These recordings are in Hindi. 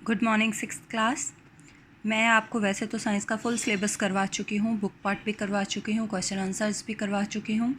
Good morning sixth class. मैं आपको वैसे तो साइंस का फुल सिलेबस करवा चुकी हूँ, बुक पार्ट भी करवा चुकी हूँ, क्वेश्चन आंसर्स भी करवा चुकी हूँ।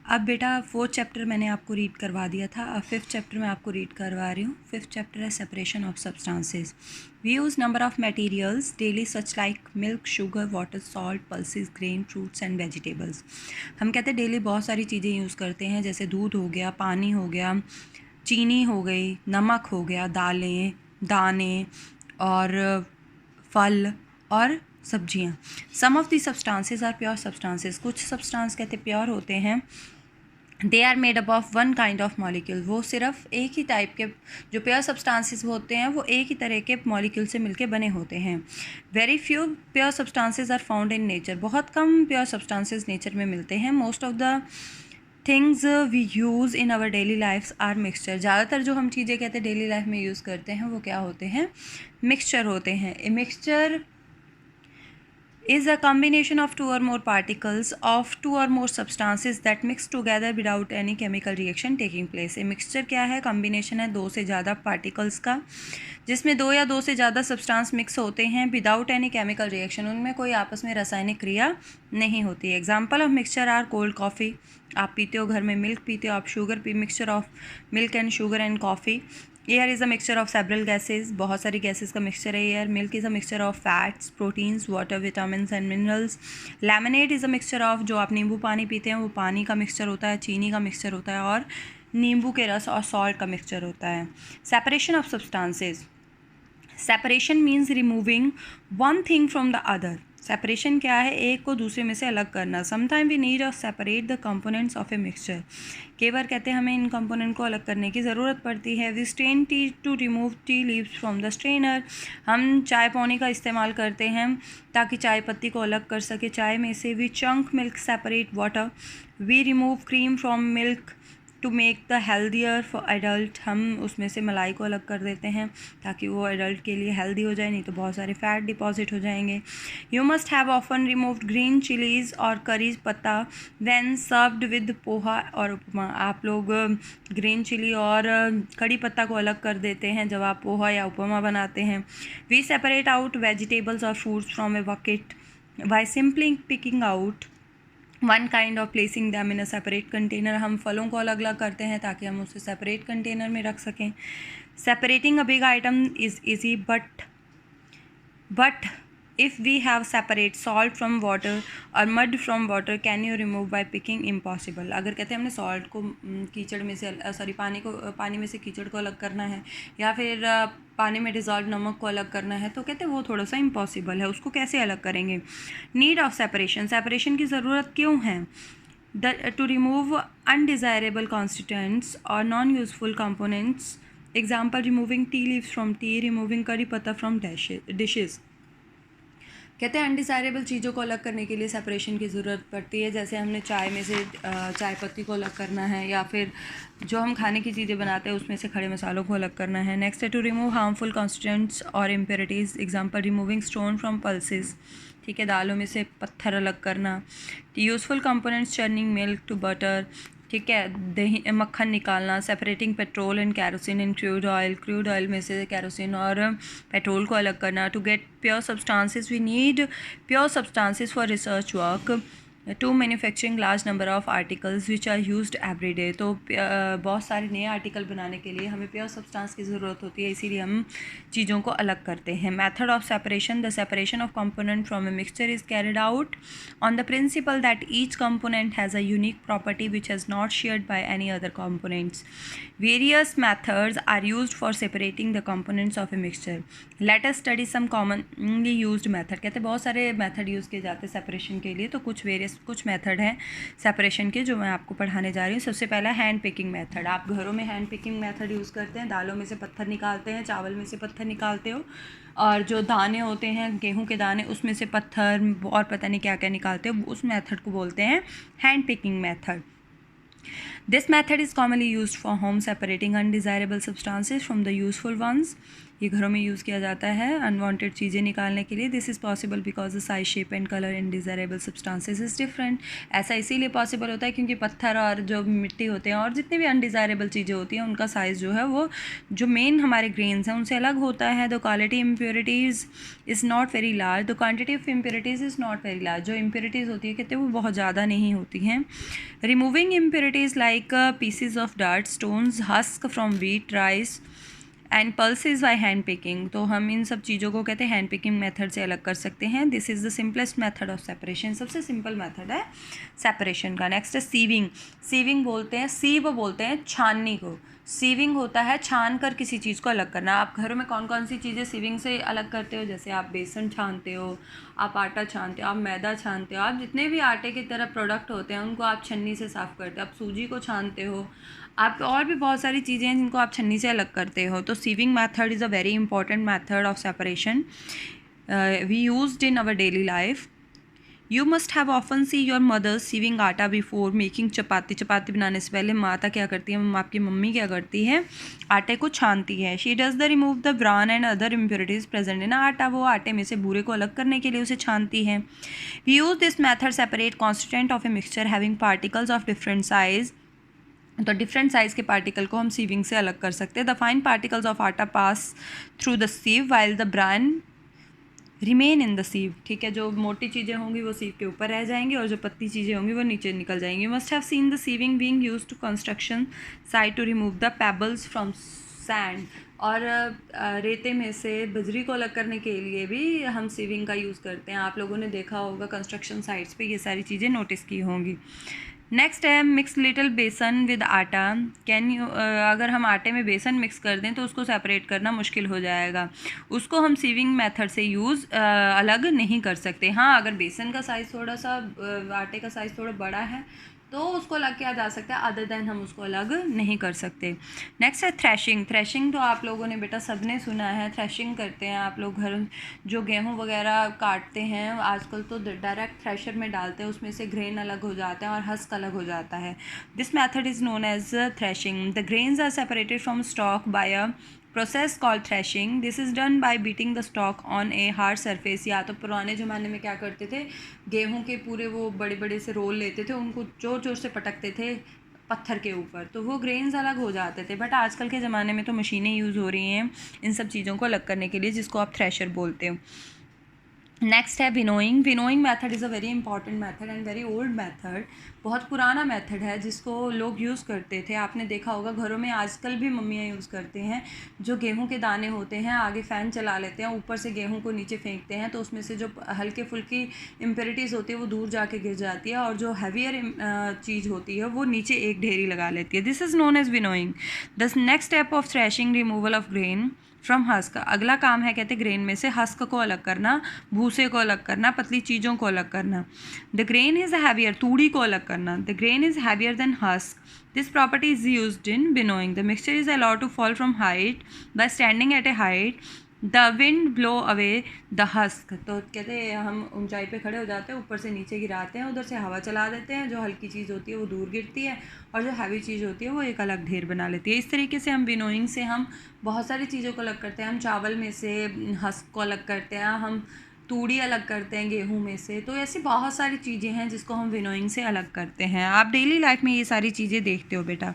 अब बेटा 4th चैप्टर मैंने आपको रीड करवा दिया था, अब 5th चैप्टर मैं आपको रीड करवा रही हूँ। 5th चैप्टर है separation of substances. We use number of materials daily such like milk, sugar, water, salt, pulses, grain, fruits and vegetables. हम कहते हैं डेली बहुत सारी चीज़ें यूज़ करते हैं, जैसे दूध हो गया, पानी हो गया, चीनी हो गई, नमक हो गया, दालें, दाने और फल और सब्जियां। Some of the substances are pure substances. कुछ सब्सटेंस कहते प्योर होते हैं। They are made up of one kind of molecule. वो सिर्फ एक ही टाइप के जो प्योर सब्सटेंसेस होते हैं वो एक ही तरह के मॉलिक्यूल से मिलके बने होते हैं। Very few pure substances are found in nature. बहुत कम प्योर सब्सटेंसेस नेचर में मिलते हैं। Most of the things we use in our daily lifes are mixture. ज़्यादातर जो हम चीज़ें कहते हैं डेली लाइफ में यूज़ करते हैं वो क्या होते हैं? मिक्सचर होते हैं। A mixture is a combination of two or more particles of two or more substances that mix together without any chemical reaction taking place. A mixture क्या है? combination है दो से ज़्यादा particles का, जिसमें दो या दो से ज़्यादा सब्सटेंस मिक्स होते हैं विदाउट एनी केमिकल रिएक्शन। उनमें कोई आपस में रासायनिक क्रिया नहीं होती है। Example of mixture are cold coffee. आप पीते हो, घर में मिल्क पीते हो आप, शुगर पी, mixture of milk and sugar and coffee. Air is a mixture of several gases. बहुत सारी गैसेज का मिक्सचर है air. Milk is a mixture of fats, proteins, water, vitamin and minerals. Lemonade is a mixture of, जो आप नींबू पानी पीते हैं वो पानी का मिक्सचर होता है, चीनी का मिक्सचर होता है और नींबू के रस और सॉल्ट का मिक्सचर होता है। Separation of substances. Separation means removing one thing from the other. Separation क्या है? एक को दूसरे में से अलग करना। Sometime we need of separate the components of a mixture. कई बार कहते हैं हमें इन कंपोनेंट को अलग करने की ज़रूरत पड़ती है। We strain tea to remove tea leaves from the strainer. हम चाय पौनी का इस्तेमाल करते हैं ताकि चाय पत्ती को अलग कर सके चाय में से। We chunk milk separate water. We remove cream from milk to make the healthier for adult. हम उसमें से मलाई को अलग कर देते हैं ताकि वो एडल्ट के लिए हेल्दी हो जाए, नहीं तो बहुत सारे फैट डिपॉजिट हो जाएंगे। You must have often removed green chillies और करीज पत्ता व्हेन सर्व्ड विद पोहा और उपमा। आप लोग ग्रीन चिली और कड़ी पत्ता को अलग कर देते हैं जब आप पोहा या उपमा बनाते हैं। वी सेपरेट आउट वेजिटेबल्स और fruits from a bucket by simply picking out one kind of placing them in a separate container. हम फलों को अलग अलग करते हैं ताकि हम उसे सेपरेट कंटेनर में रख सकें। Separating a big item is easy but if we have separate salt from water और mud from water can you remove by picking? Impossible. अगर कहते हैं हमने सॉल्ट को कीचड़ में से पानी में से कीचड़ को अलग करना है या फिर पानी में डिज़ोल्व नमक को अलग करना है, तो कहते हैं वो थोड़ा सा इम्पॉसिबल है, उसको कैसे अलग करेंगे? Need of separation. सेपरेशन की ज़रूरत क्यों है? टू रिमूव अनडिज़ायरेबल कॉन्स्टिट्यूएंट्स और non useful components. Example removing T leaves from T, removing करी पत्ता फ्रॉम डिशेज़। कहते हैं अनडिज़ायरेबल चीज़ों को अलग करने के लिए सेपरेशन की ज़रूरत पड़ती है। जैसे हमने चाय में से चाय पत्ती को अलग करना है या फिर जो हम खाने की चीज़ें बनाते हैं उसमें से खड़े मसालों को अलग करना है। नेक्स्ट है टू रिमूव हार्मफुल कॉन्स्टिट्यूएंट्स और impurities. Example removing stone from pulses. ठीक है, दालों में से पत्थर अलग करना। Useful components churning milk to butter. ठीक है, दही मक्खन निकालना। Separating petrol and kerosene in crude oil. क्रूड ऑयल में से कैरोसिन और पेट्रोल को अलग करना। To get pure substances we need pure substances for research work. To manufacturing large number of articles which are used every day. तो बहुत सारे नए आर्टिकल बनाने के लिए हमें प्योर सब्सटेंस की ज़रूरत होती है, इसीलिए हम चीज़ों को अलग करते हैं। Method of separation. The separation of component from a mixture is carried out on the principle that each component has a unique property which is not shared by any other components. Various methods are used for separating the components of a mixture. Let us study some commonly used method. कहते हैं बहुत सारे मेथड यूज़ किए जाते हैं सेपरेशन के लिए, तो कुछ मेथड हैं सेपरेशन के जो मैं आपको पढ़ाने जा रही हूँ। सबसे पहला हैंड पिकिंग मेथड। आप घरों में हैंड पिकिंग मेथड यूज़ करते हैं। दालों में से पत्थर निकालते हैं, चावल में से पत्थर निकालते हो, और जो दाने होते हैं गेहूं के दाने उसमें से पत्थर और पता नहीं क्या क्या निकालते हैं, उस मेथड को बोलते हैं hand picking method. This method is commonly used for home separating undesirable substances from the useful ones. ये घरों में यूज़ किया जाता है अनवांटेड चीज़ें निकालने के लिए। This is possible because the size, shape and colour undesirable substances is different. ऐसा इसीलिए पॉसिबल होता है क्योंकि पत्थर और जो मिट्टी होते हैं और जितनी भी अनडिज़ायरेबल चीज़ें होती हैं उनका साइज़ जो है वो जो मेन हमारे ग्रेन्स हैं उनसे अलग होता है। The quality impurities is not very large, the quantity of impurities is not very large. जो इम्प्योरिटीज़ होती है कहते हैं वो बहुत ज़्यादा नहीं होती हैं। Removing impurities like PCs of dart, stones, husk from wheat, rice and pulses by hand picking. तो हम इन सब चीज़ों को कहते हैं हैंड पिकिंग मेथड से अलग कर सकते हैं। This is the simplest method of separation, सबसे सिंपल मेथड है सेपरेशन का। नेक्स्ट है सीविंग। सीविंग बोलते हैं, सीव बोलते हैं छाननी को। सीविंग होता है छान कर किसी चीज़ को अलग करना। आप घरों में कौन कौन सी चीज़ें सीविंग से अलग करते हो? जैसे आप बेसन छानते हो, आप आटा छानते हो, आप मैदा छानते हो, आप जितने भी आटे की तरह प्रोडक्ट होते हैं उनको आप छन्नी से साफ़ करते हो। आप सूजी को छानते हो, आप और भी बहुत सारी चीज़ें हैं जिनको आप छन्नी से अलग करते हो। तो sieving method is a very important method of separation we used in our daily life. You must have often see your mother sieving आटा before making चपाती। चपाती बनाने से पहले माता क्या करती है, आपकी मम्मी क्या करती है, आटे को छानती है। She does the remove the bran and other impurities present in आटा। वो आटे में से बूरे को अलग करने के लिए उसे छानती है। We use this method separate constituent of a mixture having particles of different size। तो डिफरेंट साइज़ के पार्टिकल को हम सीविंग से अलग कर सकते हैं। द फाइन पार्टिकल्स ऑफ आटा pass through the सीव while the bran remain in the सीव। ठीक है, जो मोटी चीज़ें होंगी वो सीव के ऊपर रह जाएंगी और जो पतली चीज़ें होंगी वो नीचे निकल जाएंगी। You must have seen the sieving being used to construction site to remove the pebbles from sand. और रेते में से बजरी को अलग करने के लिए भी हम सीविंग का यूज़ करते हैं। आप लोगों ने देखा होगा कंस्ट्रक्शन साइट्स पे ये सारी चीज़ें नोटिस की होंगी। नेक्स्ट है मिक्स लिटिल बेसन विद आटा। कैन यू अगर हम आटे में बेसन मिक्स कर दें तो उसको सेपरेट करना मुश्किल हो जाएगा। उसको हम सीविंग मेथड से यूज़ अलग नहीं कर सकते। हाँ, अगर बेसन का साइज़ थोड़ा सा आटे का साइज़ थोड़ा बड़ा है तो उसको अलग किया जा सकता है, अदर देन हम उसको अलग नहीं कर सकते। नेक्स्ट है थ्रेशिंग। थ्रेशिंग तो आप लोगों ने बेटा सब ने सुना है, थ्रेशिंग करते हैं आप लोग घर जो गेहूं वगैरह काटते हैं आजकल तो डायरेक्ट थ्रेशर में डालते हैं, उसमें से ग्रेन अलग हो जाते हैं और हस्क अलग हो जाता है। This method is known as threshing. The grains are separated from stalk by a process called threshing. This is done by beating the stalk on a hard surface. या तो पुराने ज़माने में क्या करते थे, गेहूं के पूरे वो बड़े बड़े से रोल लेते थे, उनको जोर जोर से पटकते थे पत्थर के ऊपर, तो वो ग्रेन्स अलग हो जाते थे। बट आजकल के ज़माने में तो मशीनें यूज़ हो रही हैं इन सब चीज़ों को अलग करने के लिए, जिसको आप थ्रेशर बोलते हो। नेक्स्ट है winnowing. Winnowing method is a very important method and very old method. बहुत पुराना मेथड है जिसको लोग यूज़ करते थे। आपने देखा होगा घरों में आजकल भी मम्मियाँ यूज़ करते हैं। जो गेहूं के दाने होते हैं आगे फ़ैन चला लेते हैं, ऊपर से गेहूं को नीचे फेंकते हैं, तो उसमें से जो हल्के फुल्की इम्प्योरिटीज़ होती है वो दूर जाके गिर जाती है और जो हैवियर चीज़ होती है वो नीचे एक ढेरी लगा लेती है। This is known as winnowing. The next step of threshing removal of grain from husk. अगला काम है कहते ग्रेन में से हस्क को अलग करना, भूसे को अलग करना, पतली चीज़ों को अलग करना। द ग्रेन इज़ हैवियर, तूड़ी को अलग करना। The grain is heavier than husk. This property is used in winnowing. The mixture is allowed to fall from height by standing at a height. The wind blow away the husk. तो कहते हैं हम ऊंचाई पे खड़े हो जाते हैं, ऊपर से नीचे गिराते हैं, उधर से हवा चला देते हैं, जो हल्की चीज़ होती है वो दूर गिरती है और जो हैवी चीज़ होती है वो एक अलग ढेर बना लेती है। इस तरीके से हम विनोइंग से हम बहुत सारी चीज़ों को अलग करते हैं। हम चावल में से हस्क को अलग करते हैं, हम तूड़ी अलग करते हैं गेहूं में से। तो ऐसी बहुत सारी चीज़ें हैं जिसको हम विनोइंग से अलग करते हैं। आप डेली लाइफ में ये सारी चीज़ें देखते हो बेटा।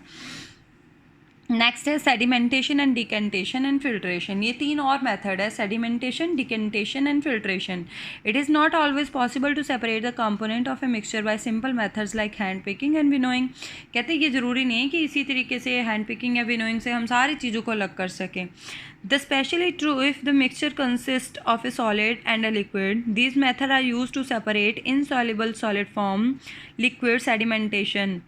नेक्स्ट है sedimentation and decantation and filtration. ये तीन और मेथड है, sedimentation, decantation and filtration. It is not always possible to separate the component of a mixture by simple methods like hand picking and winnowing. कहते हैं ये ज़रूरी नहीं है कि इसी तरीके से हैंड पिकिंग या विनोइंग से हम सारी चीज़ों को अलग कर सकें। The specially true if the mixture consist of a solid and a liquid. These method are use to separate insoluble solid form liquid sedimentation.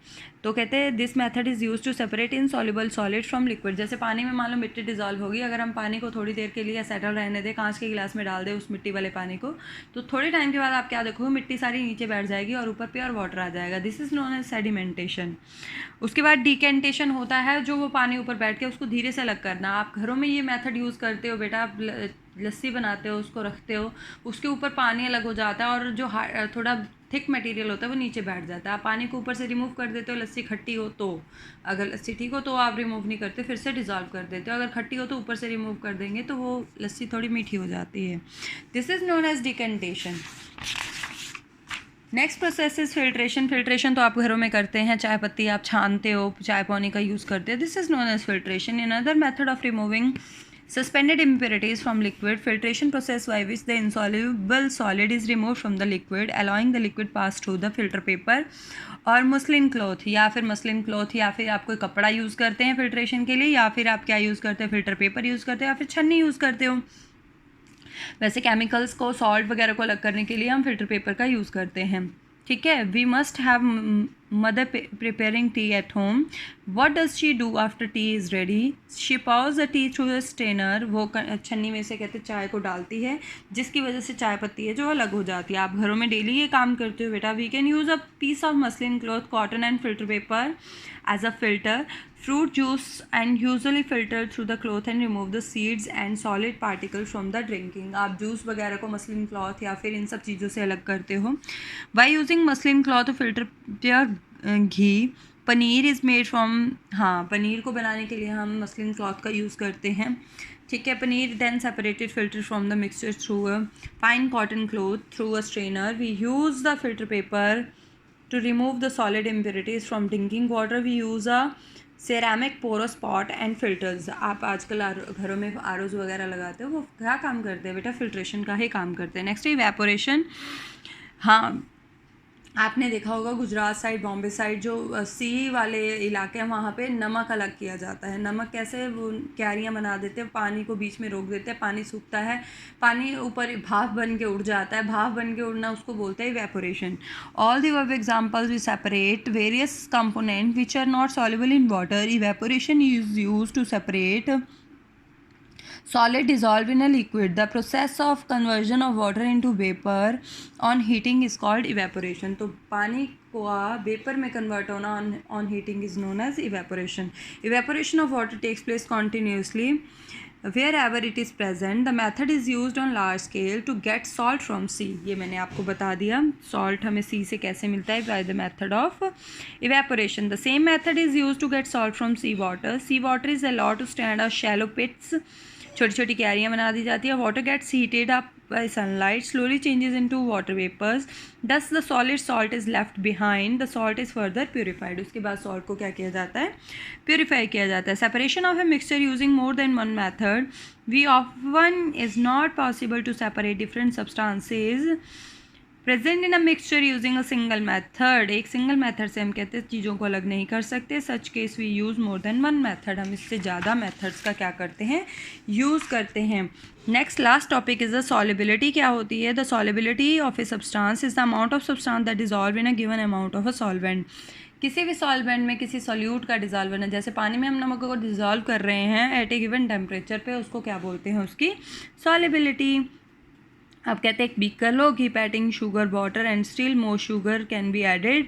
तो कहते हैं this method is use to separate insoluble solid from liquid. जैसे पानी में मान लो मिट्टी डिजॉल्व होगी, अगर हम पानी को थोड़ी देर के लिए सेटल रहने दें, कांच के गिलास में डाल दें उस मिट्टी वाले पानी को, तो थोड़े टाइम के बाद आप क्या देखोगे, मिट्टी सारी नीचे बैठ जाएगी और ऊपर प्योर वाटर आ जाएगा। This is known as sedimentation. उसके बाद डिकेंटेशन होता है, जो वो पानी ऊपर बैठ के उसको धीरे से अलग करना। आप घरों में ये मेथड यूज़ करते हो बेटा, आप लस्सी बनाते हो, उसको रखते हो, उसके ऊपर पानी अलग हो जाता है और जो थोड़ा थिक मटेरियल होता है वो नीचे बैठ जाता है। आप पानी को ऊपर से रिमूव कर देते हो, लस्सी खट्टी हो तो, अगर लस्सी ठीक हो तो आप रिमूव नहीं करते, फिर से डिज़ोल्व कर देते हो। अगर खट्टी हो तो ऊपर से रिमूव कर देंगे तो वो लस्सी थोड़ी मीठी हो जाती है। This is known as decantation. Next process is filtration. Filtration तो आप घरों में करते हैं, चाय पत्ती आप छानते हो, चाय पानी का यूज़ करते हैं। This is known as filtration. In other method of removing suspended impurities from liquid, filtration process by which the insoluble solid is removed from the liquid, allowing the liquid pass through the filter paper और मसलिन क्लॉथ, या फिर मसलिन क्लॉथ, या फिर आप कोई कपड़ा यूज़ करते हैं फिल्ट्रेशन के लिए, या फिर आप क्या यूज़ करते हैं, फिल्टर पेपर यूज़ करते हैं, या फिर छन्नी यूज़ करते हो। वैसे केमिकल्स को, सॉल्ट वगैरह को अलग करने के लिए हम फिल्टर पेपर का यूज़ करते हैं, ठीक है। We must have mother preparing tea at home. What does she do after tea is ready? She pours the tea through a strainer. वो छन्नी में से कहते चाय को डालती है, जिसकी वजह से चाय पत्ती है जो अलग हो जाती है। आप घरों में डेली ये काम करते हो बेटा। We can use a piece of muslin cloth, cotton and filter paper as a filter. Fruit juice and usually filtered through the cloth and remove the seeds and solid particles from the drinking. आप जूस वगैरह को मसलिन क्लॉथ या फिर इन सब चीज़ों से अलग करते हो। By using muslin cloth to filter pure ghee, paneer is made from, हाँ पनीर को बनाने के लिए हम मसलिन क्लॉथ का यूज़ करते हैं, ठीक है। Paneer then separated filter from the mixture through a fine cotton cloth through a strainer. We use the filter paper to remove the solid impurities from drinking water. We use a ceramic porous pot and filters. आप आजकल घरों में आरओज़ वगैरह लगाते हो, वो क्या काम करते हैं बेटा? फिल्ट्रेशन का ही काम करते हैं। Next evaporation. हाँ आपने देखा होगा गुजरात साइड, बॉम्बे साइड जो सी वाले इलाके हैं वहाँ पे नमक अलग किया जाता है। नमक कैसे? वो क्यारियाँ बना देते हैं, पानी को बीच में रोक देते हैं, पानी सूखता है, पानी ऊपर भाप बन के उड़ जाता है। भाप बन के उड़ना उसको बोलते हैं evaporation. All the above examples we separate various component which are not soluble in water. Evaporation is used to separate solid dissolved in a liquid. The process of conversion of water into vapor on heating is called evaporation. तो पानी को वेपर में कन्वर्ट होना on heating is known as evaporation. Evaporation of water takes place continuously wherever it is present. The method is used on large scale to get salt from sea. ये मैंने आपको बता दिया salt हमें sea से कैसे मिलता है, by the method of evaporation. The same method is used to get salt from sea water. Sea water is allowed to stand on shallow pits. छोटी छोटी क्यारियाँ बना दी जाती है। Water gets heated up by sunlight, slowly changes into water vapours, thus the solid salt is left behind, the salt is further purified. उसके बाद सॉल्ट को क्या किया जाता है? प्योरीफाई किया जाता है। Separation of a mixture using more than one method. We often is not possible to separate different substances present in a mixture using a single method. एक सिंगल मैथड से हम कहते हैं चीज़ों को अलग नहीं कर सकते। Such case we use more than one method. हम इससे ज़्यादा मैथड्स का क्या करते हैं? यूज़ करते हैं। Next last topic is the solubility. क्या होती है? The solubility of a substance is the amount of substance that dissolve in a given amount of a solvent. किसी भी सॉल्वेंट में किसी सॉल्यूट का डिजॉल्व होना, जैसे पानी में हम नमक को डिजॉल्व कर रहे हैं एट ए गिवन टेम्परेचर पे, उसको क्या बोलते हैं? उसकी सॉल्युबिलिटी। आप कहते हैं एक बीकर लो, keep adding sugar water and still more sugar can be added,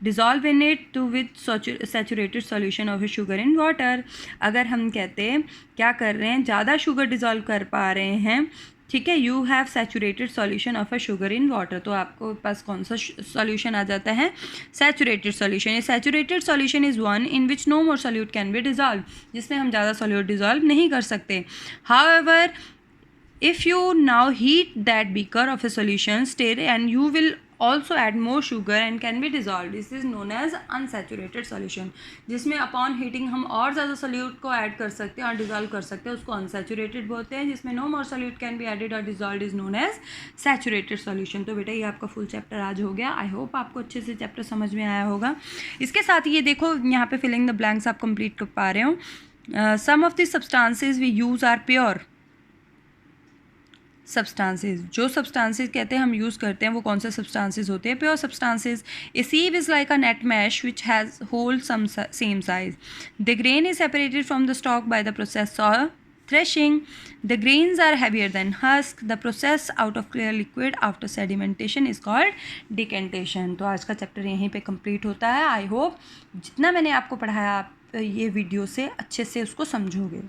dissolve in it to with saturated solution of sugar in water. अगर हम कहते हैं क्या कर रहे हैं, ज़्यादा शुगर डिजॉल्व कर पा रहे हैं, ठीक है, you have saturated solution of a sugar in water, तो आपको पास कौन सा सॉल्यूशन आ जाता है? Saturated solution. ये saturated solution is one in which no more solute can be dissolve, जिसमें हम ज़्यादा सॉल्यूट डिजॉल्व नहीं कर सकते। However if you now heat that beaker of a solution state and you will also add more sugar and can be dissolved, this is known as unsaturated solution, जिसमें upon heating हम और ज़्यादा solute को add कर सकते हैं और dissolve कर सकते हैं, उसको unsaturated बोलते हैं। जिसमें no more solute can be added or dissolved is known as saturated solution। तो बेटा ये आपका फुल चैप्टर आज हो गया। आई होप आपको अच्छे से चैप्टर समझ में आया होगा। इसके साथ ये देखो यहाँ पे फिलिंग द ब्लैंक्स आप कंप्लीट कर पा रहे हो। Some of the substances we use are pure substances. जो सब्सटेंसेज कहते हैं हम यूज़ करते हैं वो कौन से सब्सटेंसेज होते हैं? Pure substances. A sieve is like a net mesh which has hold some same size. The grain is separated from the stalk by the process of threshing. The grains are heavier than husk. The process out of clear liquid after sedimentation is called decantation। तो आज का चैप्टर यहीं पे कंप्लीट होता है। आई होप जितना मैंने आपको पढ़ाया आप ये वीडियो से अच्छे से उसको समझोगे।